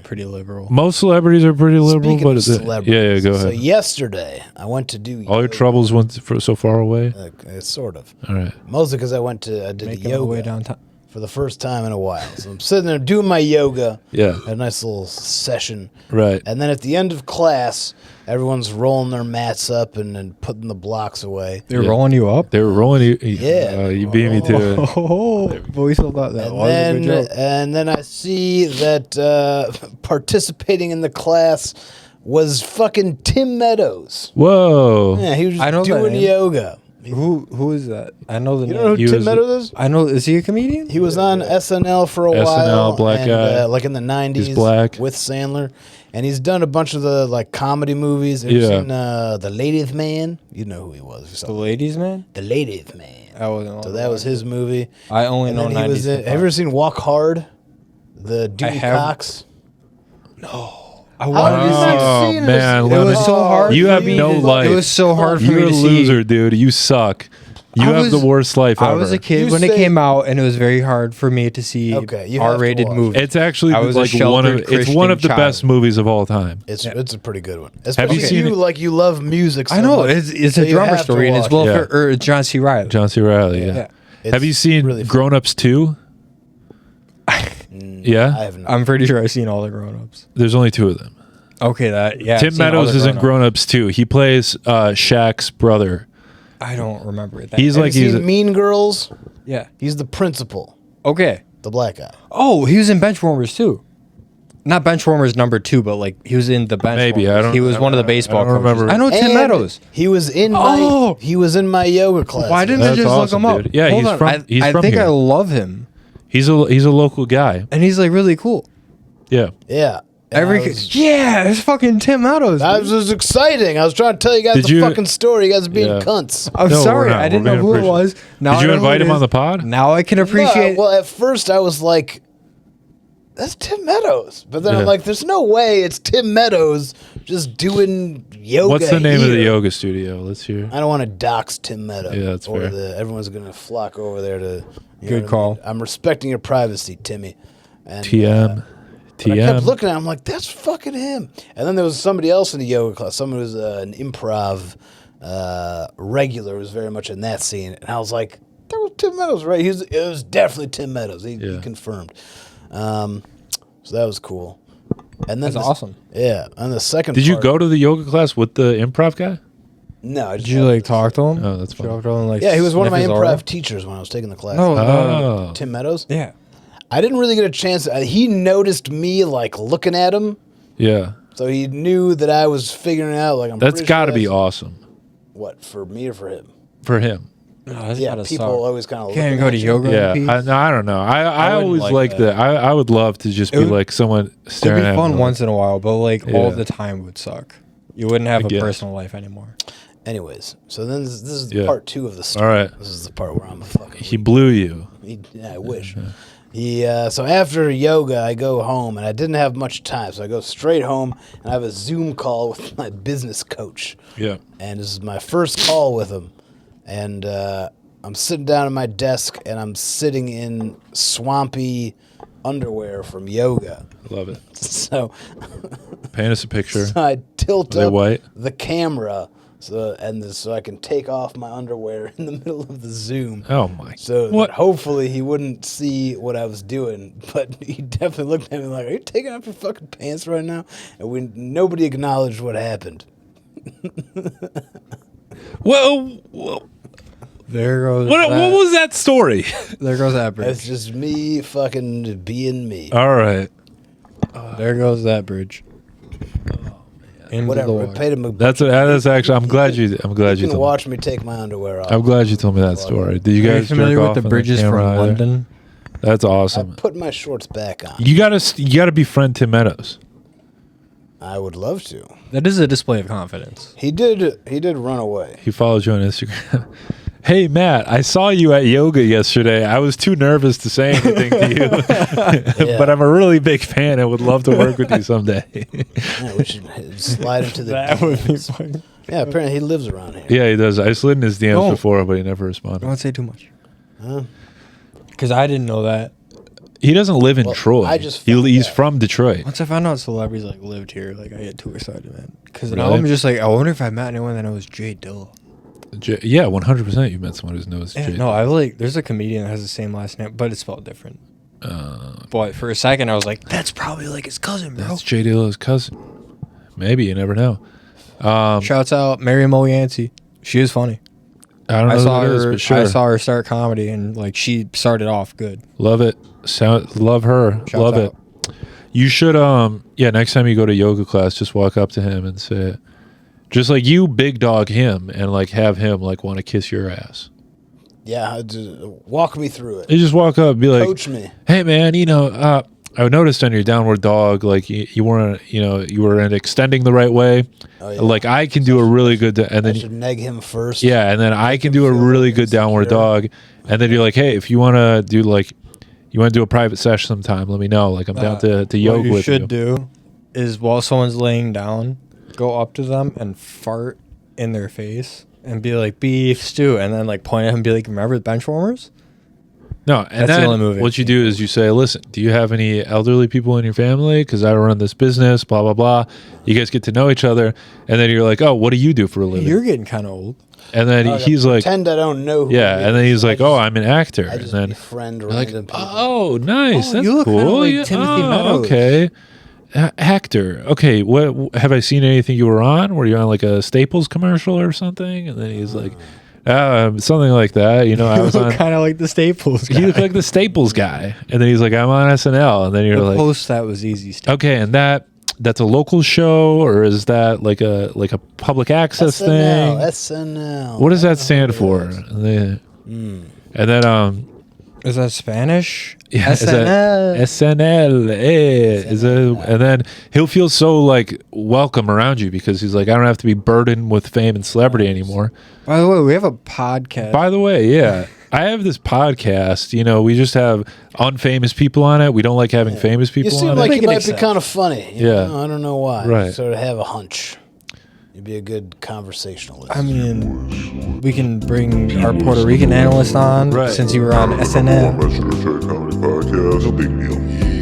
pretty liberal. Most celebrities are pretty liberal, Speaking but of celebrities, yeah, go ahead. So yesterday, I went to do All your troubles went so far away. Sort of. All right. Mostly because I did Making my way yoga downtown. for the first time in a while. So I'm sitting there doing my yoga. Yeah. Had a nice little session. Right. And then at the end of class, everyone's rolling their mats up and putting the blocks away. They're rolling you up? They were rolling you. Yeah. You beat me to it. Oh, boy, so about that. And then I see that participating in the class was fucking Tim Meadows. Whoa. Yeah, he was I know just that doing name. yoga. Who is that? I know the You name. know who He Tim was- Meadows is? I know. Is he a comedian? He was on SNL for a SNL, while. black and, guy. like in the 90s. He's black. With Sandler. And he's done a bunch of the like comedy movies. Have you Yeah. seen The Ladies Man? You know who he was. You saw The ladies' man. The Ladies Man. I wasn't. So that was his movie. I only And know then he was 90s. in, have you ever seen Walk Hard? The Dewey have. Cox? I How wanted have you to see not Oh, seen man, this? It Lemon. was so hard. You for have me no to- life. It was so hard for You're me a to loser, see. dude. You suck. You I have was- the worst life ever. I was a kid You when it say- came out, and it was very hard for me to see Okay, you have to R-rated watch it. movies. It's actually I was a like sheltered it's Christian one of the child. best movies of all time. It's a pretty good one. you Especially seen it? Like you love music. So I know much, it's so a you drummer have to story, and it's watch well it. for John C. Reilly. John C. Reilly. Yeah. Yeah. It's Have you seen really fun. Grown Ups 2? I Yeah. have not. I'm pretty sure I've seen all the grown-ups. There's only 2 of them. Okay, that yeah. I've Tim seen all Meadows the is in grown-ups. Grown Ups 2. He plays Shaq's brother. I don't remember that. He's Have like you he's seen Mean Girls? yeah. He's the principal, Okay. the black guy. Oh, he was in Benchwarmers too. Not Benchwarmers number 2, but like he was in the Benchwarmers. Maybe, I don't- He was I one of the don't- baseball I don't coaches. remember. I know Tim And Meadows. He was in Oh! my yoga class. Why didn't I That's just awesome, look him up? dude. Yeah, Hold he's on. from- he's I from think here. I love him, He's a local guy. and he's like really cool. Yeah. Yeah. And Yeah, it's fucking Tim Meadows. that dude. was exciting. I was trying to tell you guys Did the you- fucking story. You guys are being Yeah. cunts. I'm No, we're sorry, not. I didn't We're know being who it appreciative. was. Now Did I you know who invite it him on is. the pod? Now I can appreciate. No, well, at first I was like, that's Tim Meadows. But then Yeah. I'm like, there's no way it's Tim Meadows just doing yoga. What's the name of the here. yoga studio? Let's hear. I don't want to dox Tim Meadows. Yeah, that's fair. Everyone's going to flock over there to. you Good know what I call. mean? I'm respecting your privacy, Timmy. And, TM. but I kept TM. looking at him, I'm like, that's fucking him. And then there was somebody else in the yoga class, someone who was an improv regular, was very much in that scene. And I was like, that was Tim Meadows, right? It was definitely Tim Meadows. He Yeah. confirmed. So that was cool. And then That's awesome. Yeah. And the second Did you part- go to the yoga class with the improv guy? No. I Did just you had like this- talk to him? Oh, that's fine. Talk to him, like, Yeah, he was one of my sniff his improv aura? teachers when I was taking the class. No, no, Oh. Tim Meadows? yeah. I didn't really get a chance. He noticed me like looking at him, Yeah. so he knew that I was figuring out. Like, I'm. That's pretty got to sure be that's- awesome What, for me or for him? for him. No, that's Yeah, gotta people suck. always kind of Can't go to yoga. Yeah. in peace? I don't know. I wouldn't always like like that. that. I would love to just It be would- like someone It'd staring be at fun me. once in a while, but like all Yeah. the time would suck. You wouldn't have I a guess. personal life anymore. Anyways, so then this is Yeah. part 2 of the story. All right. This is the part where I'm a fucking. He blew you. Yeah, I wish. So after yoga, I go home, and I didn't have much time, so I go straight home, and I have a Zoom call with my business coach. Yeah. And this is my first call with him. And I'm sitting down at my desk, and I'm sitting in swampy underwear from yoga. Love it. So Paint us a picture. I tilt Are they up white? the camera so I can take off my underwear in the middle of the Zoom. Oh my. So What? that hopefully he wouldn't see what I was doing, but he definitely looked at me like, "Are you taking off your fucking pants right now?" And nobody acknowledged what happened. Well, There goes. what was that story? There goes that bridge. That's just me fucking being me. All right. There goes that bridge. Into Whatever. the We water. paid him a That's actually. I'm glad you. I'm glad You you can told. watch me take my underwear off. I'm glad you told me that story. Did you Are you guys familiar jerk with off the on the bridges from camera either? London? That's I awesome. put my shorts back on. You gotta befriend Tim Meadows. I would love to. That is a display of confidence. He did run away. He follows you on Instagram. Hey Matt, I saw you at yoga yesterday. I was too nervous to say anything to you, but I'm a really big fan and would love to work with you someday. Yeah, we should slide into the That would be DMs. fun. Yeah, apparently he lives around here. Yeah, he does. I slid in his DMs Don't. before, but he never responded. Don't say too much. Huh? Because I didn't know that. He doesn't live in Troy. I just found He's out. from Detroit. Once I found out celebrities like lived here, like I get too excited, man. Because Really? now I'm just like, I wonder if I met anyone that knows Jay Dill. Yeah, 100%. You met someone who knows. Yeah, Jay. no, I like. There's a comedian that has the same last name, but it's spelled different. But for a second, I was like, that's probably like his cousin, bro. That's Jay Dill's cousin. Maybe, you never know. Shouts out Mary Yancey. She is funny. I don't know saw who it her. is, but sure. I saw her start comedy, and like she started off good. Love it. Love her. Shouts Love out. it. You should, next time you go to yoga class, just walk up to him and say, just like you big dog him and like have him like want to kiss your ass. Yeah, just walk me through it. You just walk up and be like, Coach me. hey man, I noticed on your downward dog, like you weren't extending the right way. Oh, yeah. Like I can do a really good, and I then should neg him first. yeah, and then I can do a feel really like good downward insecure. dog, and then you're like, hey, if you want to do like, you want to do a private session sometime, let me know. Like I'm down to yoga What you with should you. do is while someone's laying down, go up to them and fart in their face and be like beef stew, and then like point at him and be like, remember the bench warmers? No, and That's the then only movie what I've you seen. do is you say, listen, do you have any elderly people in your family? Because I run this business, blah, blah, blah. You guys get to know each other. And then you're like, oh, what do you do for a living? You're getting kind of old. And then he's like, pretend I don't know. Who yeah. he And then is. he's like, I oh, just- I'm an actor. I And just then befriend you're like, random people. oh, nice. Oh, That's you look kinda cool. like Yeah. Timothy Meadows. Okay. Actor. Okay. What have I seen anything you were on? Were you on like a Staples commercial or something? And then he's like, something like that. You know, I was on. kind of like the Staples guy. You look like the Staples guy. And then he's like, I'm on SNL. And then you're The like, post that was easy stuff. okay, and that's a local show, or is that like a public access thing? SNL. What does that stand for? And then Is that Spanish? yeah, is that SNL. SNL? And then he'll feel so like welcome around you because he's like, I don't have to be burdened with fame and celebrity anymore. By the way, we have a podcast. By the way, yeah. I have this podcast, we just have unfamous people on it. We don't like having famous You people seem on like it. Make you an might be exception. kind of funny. you Yeah. know? I don't know why. Right. Sort of have a hunch. You'd be a good conversationalist. I mean, we can bring our Puerto Rican analyst on Right. since you were on SNL. Western Comedy Podcast. No big deal.